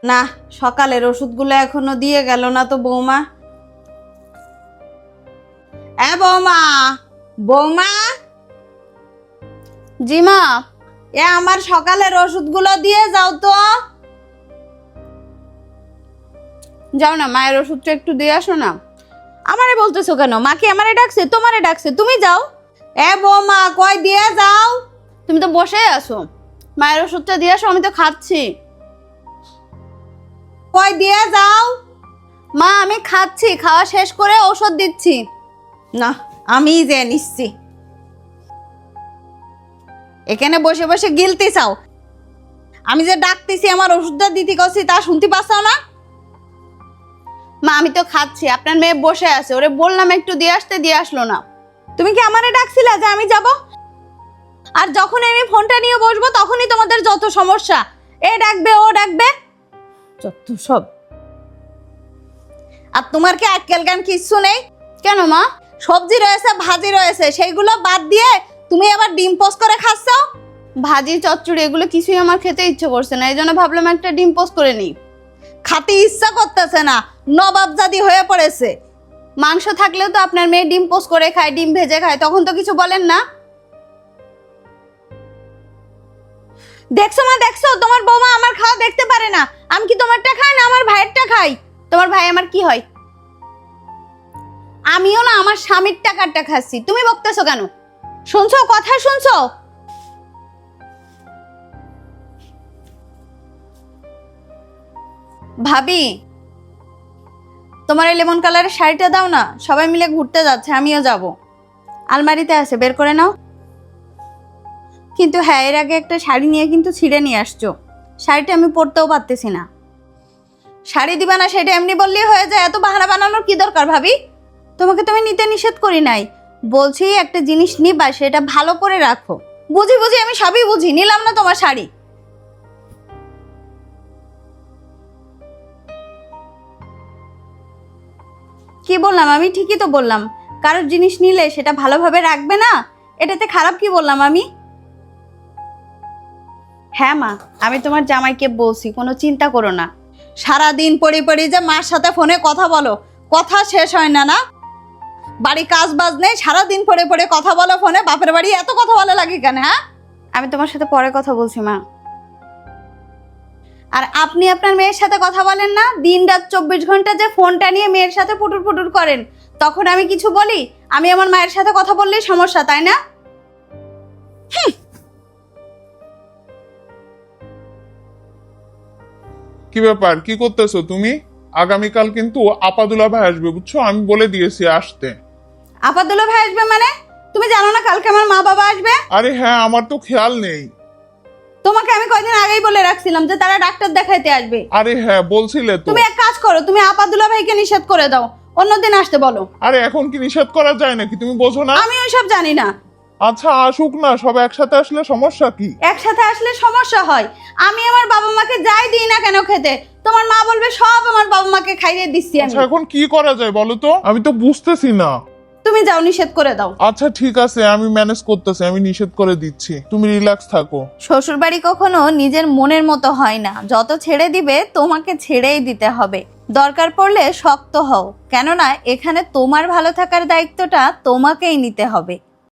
না, সকালের ওষুধগুলো এখনো দিয়ে গেল না তো বৌমা। বৌমা, বৌমা। জি মা। আমার সকালের ওষুধগুলো দিয়ে যাও তো। যাও না, মায়ের ওষুধটা একটু দিয়ে আসো না। আমারে বলতেছো কেন? মা কি আমারে ডাকছে? তোমারে ডাকছে, তুমি যাও। বৌমা, কই দিয়ে যাও। তুমি তো বসেই আছো, মায়ের ওষুধটা দিয়ে আসো, আমি তো খাচ্ছি। কই দিয়ে যাও। মা আমি খাচ্ছি, খাওয়া শেষ করে ওষুধ দিচ্ছি। না, আমি যে নিচ্ছি। এখানে বসে বসে গিলতে চাও? আমি যে ডাকতেছি, আমার ওষুধটা দিতে গেছি, তা শুনতে পাচ্ছ না? মা আমি তো খাচ্ছি, আপনার মেয়ে বসে আছে, ওরে বললাম একটু দিয়ে আসতে, দিয়ে আসলো না। তুমি কি আমারে ডাকছিলা যে আমি যাব? আর যখন আমি ফোনটা নিয়ে বসবো তখনই তোমাদের যত সমস্যা, এ ডাকবে ও ডাকবে, যত সব। আর তোমার কি আজকাল গান কিচ্ছু নেই? কেন মা? সবজি রয়েছে, ভাজি রয়েছে, সেইগুলো বাদ দিয়ে তুমি আবার ডিম পোস্ট করে খাচ্ছ। ভাজি চচ্চড়ি এগুলো কিছুই আমার খেতে ইচ্ছে করছে না, এই জন্য ভাবলাম একটা ডিম পোস্ট করে নিই। খাতে ইচ্ছা করতেছে না, নবাবজাদি হয়ে পড়েছে। মাংস থাকলেও তো আপনার মেয়ে ডিম পোস্ট করে খায়, ডিম ভেজে খায়, তখন তো কিছু বলেন না। দেখছো মা, দেখছো তোমার বৌমা আমার খাওয়া দেখতে পারে না। আমি কি তোমারটা খাই না আমার ভাইয়েরটা খাই? তোমার ভাই আমার কি হয়? আমিও না আমার স্বামীর টাকারটা খাচ্ছি, তুমি বকতেছো কেন? শুনছো কথা, শুনছো? ভাবি, তোমার এই লেমন কালারের শাড়িটা দাও না, সবাই মিলে ঘুরতে যাচ্ছে, আমিও যাব। আলমারিতে আছে, বের করে নাও। কিন্তু হ্যাঁ, এর আগে একটা শাড়ি নিয়ে কিন্তু ছিঁড়ে নিয়ে আসছো, শাড়িটা আমি পরতেও পারতেছি না। শাড়ি দিবা না সেটা এমনি বললেই হয়ে যায়, এত বাহানা বানানোর কি দরকার ভাবি? তোমাকে তো আমি নিতে নিষেধ করি নাই, বলছি একটা জিনিস নিবা সেটা ভালো করে রাখো। বুঝি বুঝি, আমি সবই বুঝি, নিলাম না তোমার শাড়ি। কি বললাম আমি? ঠিকই তো বললাম, কারোর জিনিস নিলে সেটা ভালোভাবে রাখবে না, এটাতে খারাপ কি বললাম আমি? হ্যাঁ মা, আমি তোমার জামাইকে বলছি, কোনো চিন্তা করো না। সারাদিন পড়ি পড়ি যে মার সাথে ফোনে কথা বলো, কথা শেষ হয় না না? বাড়ি কাজ বাজ নেই, সারাদিন পড়ে পড়ে কথা বলো ফোনে। বাপের বাড়ি এত কথা বলা লাগে কেন? হ্যাঁ, আমি তোমার সাথে পরে কথা বলছি মা। আর আপনি আপনার মেয়ের সাথে কথা বলেন না, দিন রাত 24 ঘন্টা যে ফোনটা নিয়ে মেয়ের সাথে পুটুর পুটুর করেন, তখন আমি কিছু বলি? আমি আমার মায়ের সাথে কথা বললেই সমস্যা, তাই না? কি ব্যাপার, কি করতেছো তুমি? আগামীকাল কিন্তু আপাদুলা ভাই আসবে, বুঝছো? আমি বলে দিয়েছি আসতে। আপাদুল্লাহ ভাই আসবে মানে? তুমি জানো না কালকে আমার মা বাবা আসবে? আরে হ্যাঁ, আমার তো খেয়াল নেই। তোমাকে আমি কয়দিন আগেই বলে রাখছিলাম যে তারা ডাক্তার দেখাইতে আসবে। আরে হ্যাঁ, বলছিলে তো। তুমি এক কাজ করো, তুমি আপাদুল্লাহ ভাইকে নিষেধ করে দাও, অন্যদিন আসতে বলো। আরে এখন কি নিষেধ করা যায় নাকি, তুমি বোঝো না? আমি ওইসব জানি না। আচ্ছা আসুক না, সব একসাথে আসলে সমস্যা কি? একসাথে আসলে সমস্যা হয়। আমি আমার বাবা মাকে যাই দিই না কেন খেতে, তোমার মা বলবে সব আমার বাবা মাকে খাইয়ে দিচ্ছি আমি। আচ্ছা এখন কি করা যায় বলো তো, আমি তো বুঝতেছি না। তুমি যাও, নিষেধ করে দাও। আচ্ছা ঠিক আছে, আমি ম্যানেজ করতেছি, আমি নিষেধ করে দিচ্ছি, তুমি রিল্যাক্স থাকো। শ্বশুর বাড়ি কখনো নিজের মনের মতো হয় না, যত ছেড়ে দিবে তোমাকে ছেড়েই দিতে হবে। দরকার পড়লে শক্ত হও, কেননা এখানে তোমার ভালো থাকার দায়িত্বটা তোমাকেই নিতে হবে।